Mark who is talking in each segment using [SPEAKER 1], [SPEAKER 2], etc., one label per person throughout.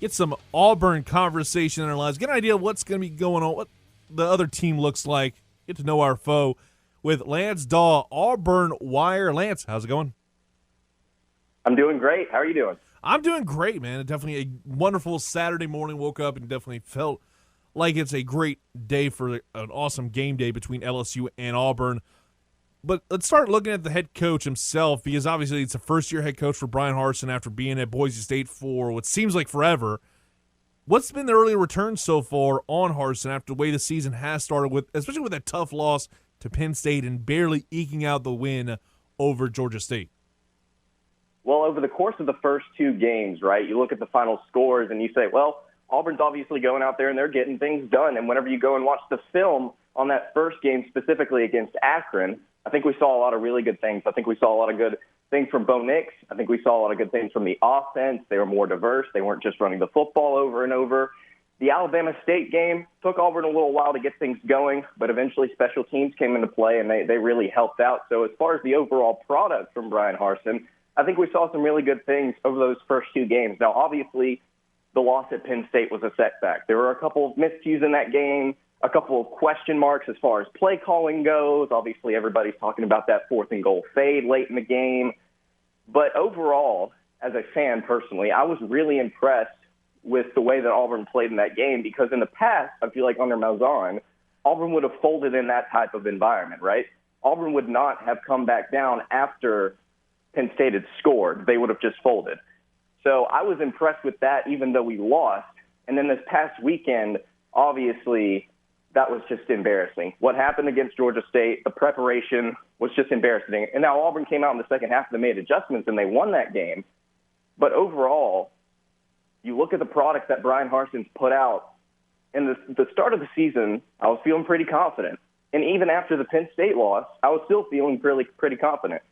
[SPEAKER 1] get some Auburn conversation in our lives, get an idea of what's going to be going on, what the other team looks like, get to know our foe with Lance Dawe, Auburn Wire. Lance, how's it going?
[SPEAKER 2] I'm doing great. How are you doing?
[SPEAKER 1] I'm doing great, man. Definitely a wonderful Saturday morning. Woke up and definitely felt like it's a great day for an awesome game day between LSU and Auburn. But let's start looking at the head coach himself, because obviously it's a first-year head coach for Brian Harsin after being at Boise State for what seems like forever. What's been the early return so far on Harsin after the way the season has started, with, especially with that tough loss to Penn State and barely eking out the win over Georgia State?
[SPEAKER 2] Well, over the course of the first two games, right, you look at the final scores and you say, well, Auburn's obviously going out there and they're getting things done. And whenever you go and watch the film on that first game specifically against Akron, I think we saw a lot of really good things. I think we saw a lot of good things from Bo Nix. I think we saw a lot of good things from the offense. They were more diverse. They weren't just running the football over and over. The Alabama State game took Auburn a little while to get things going, but eventually special teams came into play and they really helped out. So as far as the overall product from Brian Harsin, I think we saw some really good things over those first two games. Now, obviously, the loss at Penn State was a setback. There were a couple of miscues in that game, a couple of question marks as far as play calling goes. Obviously, everybody's talking about that 4th and goal fade late in the game. But overall, as a fan personally, I was really impressed with the way that Auburn played in that game, because in the past, I feel like under Malzahn, Auburn would have folded in that type of environment, right? Auburn would not have come back down after Penn State had scored. They would have just folded. So I was impressed with that, even though we lost. And then this past weekend, obviously, that was just embarrassing. What happened against Georgia State, the preparation was just embarrassing. And now Auburn came out in the second half and they made adjustments and they won that game. But overall, you look at the product that Brian Harsin's put out. In the start of the season, I was feeling pretty confident. And even after the Penn State loss, I was still feeling pretty confident.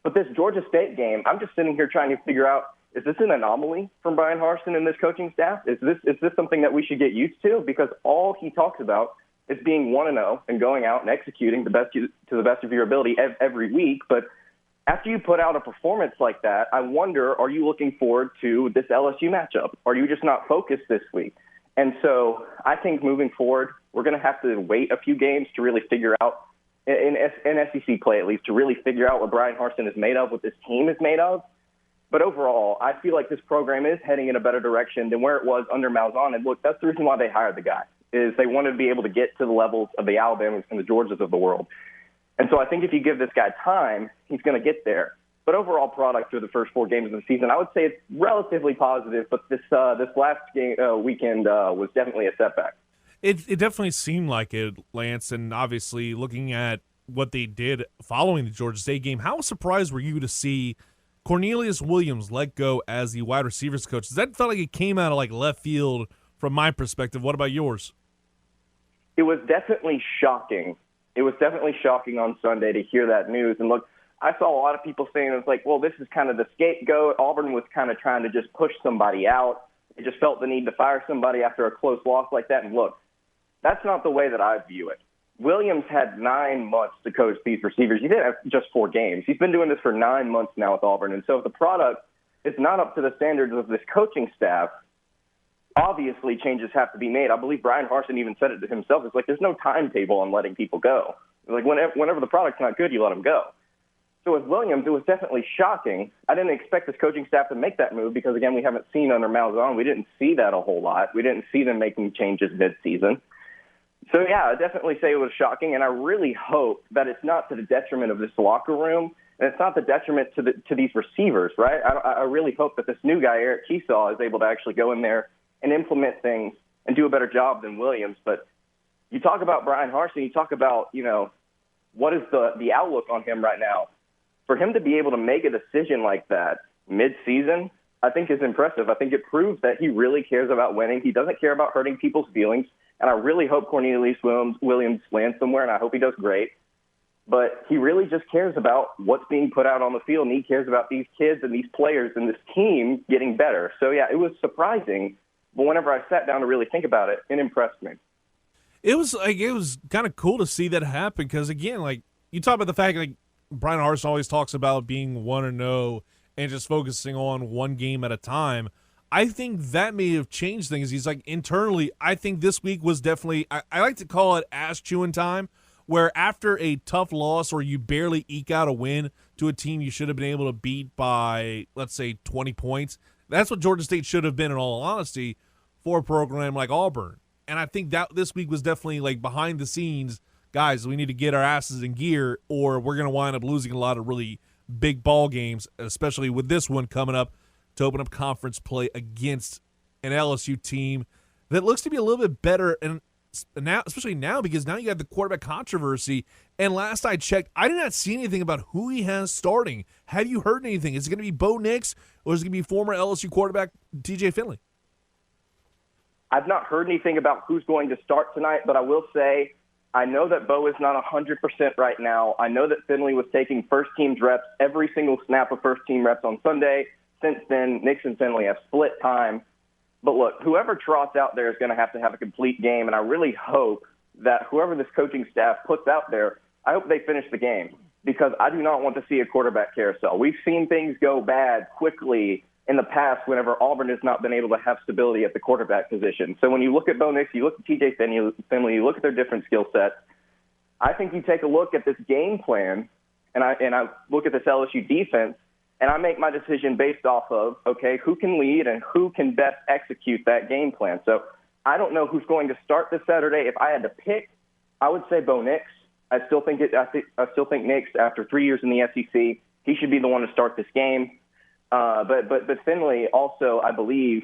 [SPEAKER 2] But this Georgia State game, I'm just sitting here trying to figure out, is this an anomaly from Brian Harsin and this coaching staff? Is this something that we should get used to? Because all he talks about is being 1-0 and going out and executing to the best of your ability every week. But after you put out a performance like that, I wonder, are you looking forward to this LSU matchup? Are you just not focused this week? And so I think moving forward, we're going to have to wait a few games to really figure out, in SEC play at least, to really figure out what Brian Harsin is made of, what this team is made of. But overall, I feel like this program is heading in a better direction than where it was under Malzahn. And look, that's the reason why they hired the guy, is they wanted to be able to get to the levels of the Alabamas and the Georgias of the world. And so I think if you give this guy time, he's going to get there. But overall product through the first 4 games of the season, I would say it's relatively positive, but this last game weekend was definitely a setback.
[SPEAKER 1] It definitely seemed like it, Lance, and obviously looking at what they did following the Georgia State game, how surprised were you to see Cornelius Williams let go as the wide receivers coach? That felt like it came out of like left field from my perspective. What about yours?
[SPEAKER 2] It was definitely shocking. It was definitely shocking on Sunday to hear that news. And look, I saw a lot of people saying it's like, well, this is kind of the scapegoat. Auburn was kind of trying to just push somebody out. They just felt the need to fire somebody after a close loss like that. And look, that's not the way that I view it. Williams had 9 months to coach these receivers. He didn't have just 4 games. He's been doing this for 9 months now with Auburn. And so if the product is not up to the standards of this coaching staff, obviously changes have to be made. I believe Brian Harsin even said it to himself. It's like there's no timetable on letting people go. Like whenever the product's not good, you let them go. So with Williams, it was definitely shocking. I didn't expect this coaching staff to make that move because, again, we haven't seen under Malzahn. We didn't see that a whole lot. We didn't see them making changes midseason. So, yeah, I definitely say it was shocking, and I really hope that it's not to the detriment of this locker room, and it's not the detriment to these receivers, right? I really hope that this new guy, Eric Keesaw, is able to actually go in there and implement things and do a better job than Williams. But you talk about Brian Harsin, you talk about, what is the outlook on him right now. For him to be able to make a decision like that mid-season, I think is impressive. I think it proves that he really cares about winning. He doesn't care about hurting people's feelings. And I really hope Cornelius Williams lands somewhere, and I hope he does great. But he really just cares about what's being put out on the field, and he cares about these kids and these players and this team getting better. So, yeah, it was surprising. But whenever I sat down to really think about it, it impressed me.
[SPEAKER 1] It was kind of cool to see that happen because, again, like you talk about the fact like Brian Harsin always talks about being 1-0 and just focusing on one game at a time. I think that may have changed things. He's like, internally, I think this week was definitely, I like to call it ass chewing time, where after a tough loss or you barely eke out a win to a team you should have been able to beat by, let's say, 20 points, that's what Georgia State should have been, in all honesty, for a program like Auburn. And I think that this week was definitely like behind the scenes, guys, we need to get our asses in gear or we're going to wind up losing a lot of really big ball games, especially with this one coming up to open up conference play against an LSU team that looks to be a little bit better, and now, especially now, because now you got the quarterback controversy. And last I checked, I did not see anything about who he has starting. Have you heard anything? Is it going to be Bo Nix, or is it going to be former LSU quarterback TJ Finley?
[SPEAKER 2] I've not heard anything about who's going to start tonight, but I will say I know that Bo is not 100% right now. I know that Finley was taking first-team reps every single snap of first-team reps on Sunday. Since then, Nix and Finley have split time. But look, whoever trots out there is going to have a complete game, and I really hope that whoever this coaching staff puts out there, I hope they finish the game, because I do not want to see a quarterback carousel. We've seen things go bad quickly in the past whenever Auburn has not been able to have stability at the quarterback position. So when you look at Bo Nix, you look at TJ Finley, you look at their different skill sets, I think you take a look at this game plan, and I look at this LSU defense, and I make my decision based off of, okay, who can lead and who can best execute that game plan. So I don't know who's going to start this Saturday. If I had to pick, I would say Bo Nix. I still think Nix, after 3 years in the SEC, he should be the one to start this game. But Finley also, I believe,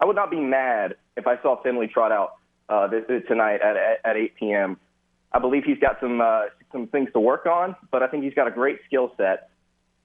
[SPEAKER 2] I would not be mad if I saw Finley trot out tonight at 8 p.m. I believe he's got some things to work on, but I think he's got a great skill set.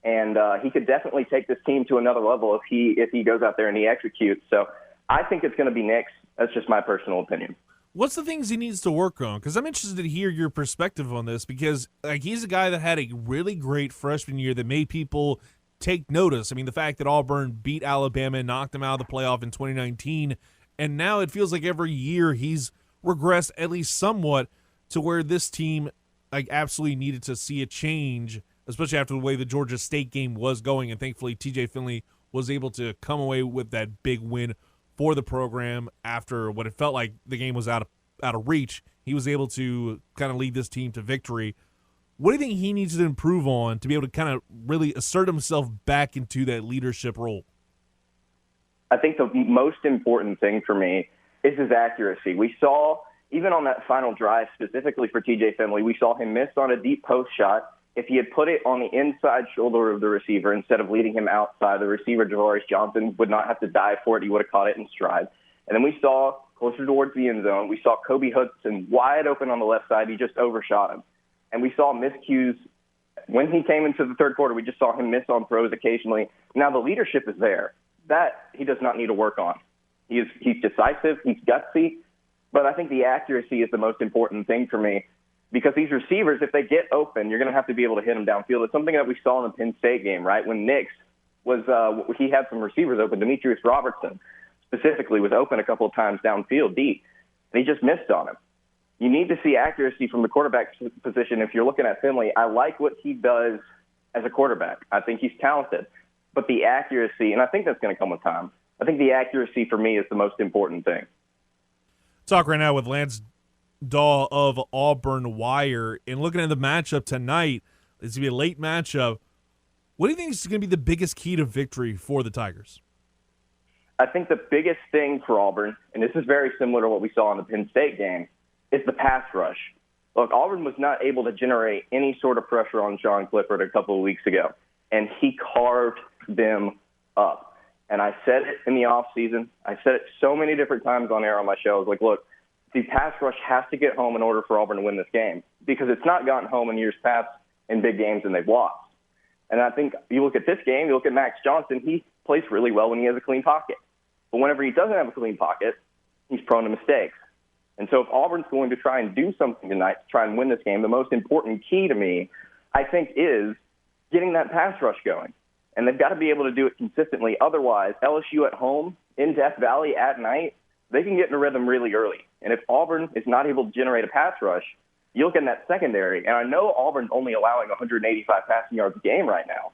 [SPEAKER 2] And he could definitely take this team to another level if he goes out there and he executes. So I think it's going to be Nix. That's just my personal opinion.
[SPEAKER 1] What's the things he needs to work on? Because I'm interested to hear your perspective on this, because like he's a guy that had a really great freshman year that made people take notice. I mean, the fact that Auburn beat Alabama and knocked them out of the playoff in 2019, and now it feels like every year he's regressed at least somewhat to where this team like absolutely needed to see a change, especially after the way the Georgia State game was going, and thankfully TJ Finley was able to come away with that big win for the program after what it felt like the game was out of reach. He was able to kind of lead this team to victory. What do you think he needs to improve on to be able to kind of really assert himself back into that leadership role?
[SPEAKER 2] I think the most important thing for me is his accuracy. We saw, even on that final drive specifically for TJ Finley, we saw him miss on a deep post shot. If he had put it on the inside shoulder of the receiver instead of leading him outside, the receiver, Javaris Johnson, would not have to dive for it. He would have caught it in stride. And then we saw, closer towards the end zone, we saw Kobe Hudson wide open on the left side. He just overshot him. And we saw miscues. When he came into the third quarter, we just saw him miss on throws occasionally. Now the leadership is there. That he does not need to work on. He's decisive, he's gutsy, but I think the accuracy is the most important thing for me. Because these receivers, if they get open, you're going to have to be able to hit them downfield. It's something that we saw in the Penn State game, right? When Nix was, he had some receivers open. Demetrius Robertson specifically was open a couple of times downfield deep, and he just missed on him. You need to see accuracy from the quarterback position. If you're looking at Finley, I like what he does as a quarterback. I think he's talented, but the accuracy, and I think that's going to come with time. I think the accuracy for me is the most important thing.
[SPEAKER 1] Talk right now with Lance Dawe of Auburn Wire, and looking at the matchup tonight, it's going to be a late matchup. What do you think is going to be the biggest key to victory for the Tigers?
[SPEAKER 2] I think the biggest thing for Auburn, and this is very similar to what we saw in the Penn State game, is the pass rush. Look, Auburn was not able to generate any sort of pressure on Sean Clifford a couple of weeks ago, and he carved them up. And I said it in the offseason. I said it so many different times on air on my show. I was like, look, the pass rush has to get home in order for Auburn to win this game, because it's not gotten home in years past in big games and they've lost. And I think you look at this game, you look at Max Johnson, he plays really well when he has a clean pocket. But whenever he doesn't have a clean pocket, he's prone to mistakes. And so if Auburn's going to try and do something tonight to try and win this game, the most important key to me, I think, is getting that pass rush going. And they've got to be able to do it consistently. Otherwise, LSU at home, in Death Valley at night, they can get in a rhythm really early. And if Auburn is not able to generate a pass rush, you look in that secondary, and I know Auburn's only allowing 185 passing yards a game right now,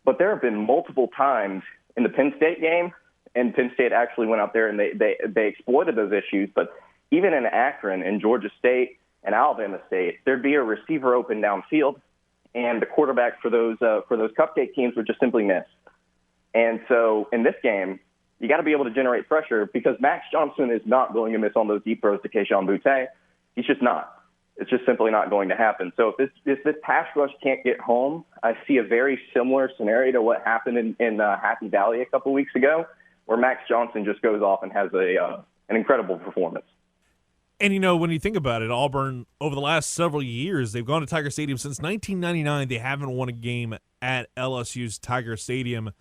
[SPEAKER 2] but there have been multiple times in the Penn State game and Penn State actually went out there and they exploited those issues. But even in Akron and Georgia State and Alabama State, there'd be a receiver open downfield, and the quarterback for those cupcake teams would just simply miss. And so in this game, you got to be able to generate pressure because Max Johnson is not going to miss on those deep throws to Keyshawn Boutte. He's just not. It's just simply not going to happen. So if this pass rush can't get home, I see a very similar scenario to what happened in Happy Valley a couple weeks ago, where Max Johnson just goes off and has an incredible performance.
[SPEAKER 1] And, when you think about it, Auburn, over the last several years, they've gone to Tiger Stadium since 1999. They haven't won a game at LSU's Tiger Stadium.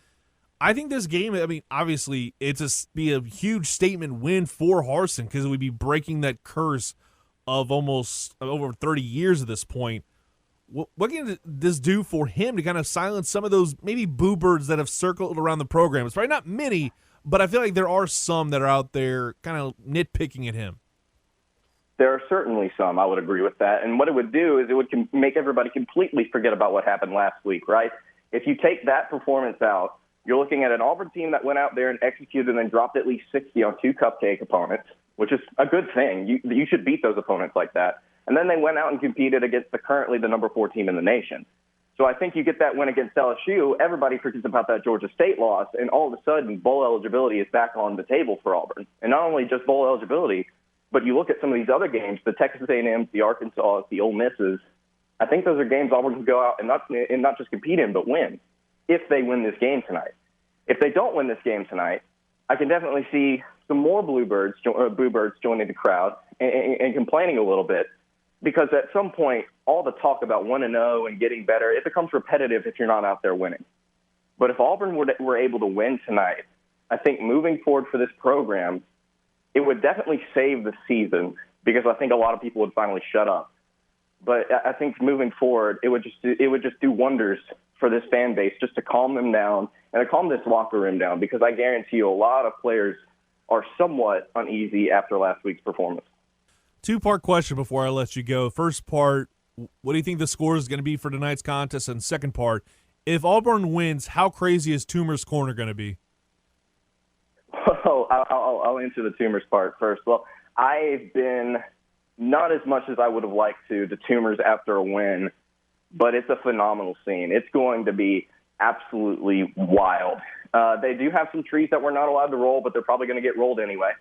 [SPEAKER 1] I think this game, obviously, be a huge statement win for Harsin because it would be breaking that curse of almost over 30 years at this point. What can this do for him to kind of silence some of those maybe boo birds that have circled around the program? It's probably not many, but I feel like there are some that are out there kind of nitpicking at him.
[SPEAKER 2] There are certainly some, I would agree with that. And what it would do is it would make everybody completely forget about what happened last week, right? If you take that performance out, you're looking at an Auburn team that went out there and executed and then dropped at least 60 on 2 cupcake opponents, which is a good thing. You should beat those opponents like that. And then they went out and competed against currently the number 4 team in the nation. So I think you get that win against LSU, everybody forgets about that Georgia State loss, and all of a sudden bowl eligibility is back on the table for Auburn. And not only just bowl eligibility, but you look at some of these other games, the Texas A&Ms, the Arkansas, the Ole Misses, I think those are games Auburn can go out and not just compete in, but win, if they win this game tonight. If they don't win this game tonight, I can definitely see some more boo birds joining the crowd and complaining a little bit, because at some point, all the talk about 1-0 and getting better, it becomes repetitive if you're not out there winning. But if Auburn were able to win tonight, I think moving forward for this program, it would definitely save the season because I think a lot of people would finally shut up. But I think moving forward, it would just do wonders for this fan base just to calm them down and to calm this locker room down, because I guarantee you a lot of players are somewhat uneasy after last week's performance.
[SPEAKER 1] 2-part question before I let you go. First part, what do you think the score is going to be for tonight's contest? And second part, if Auburn wins, how crazy is Toomer's Corner going to be?
[SPEAKER 2] Oh, I'll answer the Toomers part first. Well, I've been not as much as I would have liked to Toomers after a win, but it's a phenomenal scene. It's going to be absolutely wild. They do have some trees that we're not allowed to roll, but they're probably going to get rolled anyway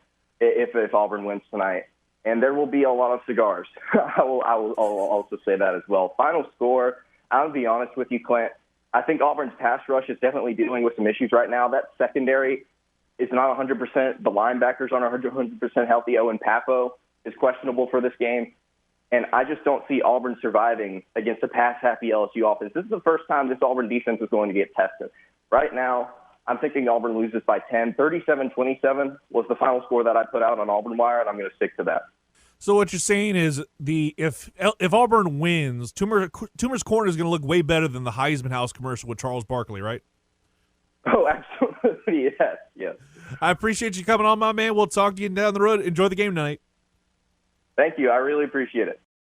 [SPEAKER 2] if Auburn wins tonight. And there will be a lot of cigars. I will also say that as well. Final score, I'll be honest with you, Clint. I think Auburn's pass rush is definitely dealing with some issues right now. That secondary is not 100%. The linebackers aren't 100% healthy. Owen Papo is questionable for this game. And I just don't see Auburn surviving against a pass-happy LSU offense. This is the first time this Auburn defense is going to get tested. Right now, I'm thinking Auburn loses by 10. 37-27 was the final score that I put out on Auburn Wire, and I'm going to stick to that.
[SPEAKER 1] So what you're saying is if Auburn wins, Toomer's Corner is going to look way better than the Heisman House commercial with Charles Barkley, right?
[SPEAKER 2] Oh, absolutely, yes.
[SPEAKER 1] I appreciate you coming on, my man. We'll talk to you down the road. Enjoy the game tonight.
[SPEAKER 2] Thank you. I really appreciate it.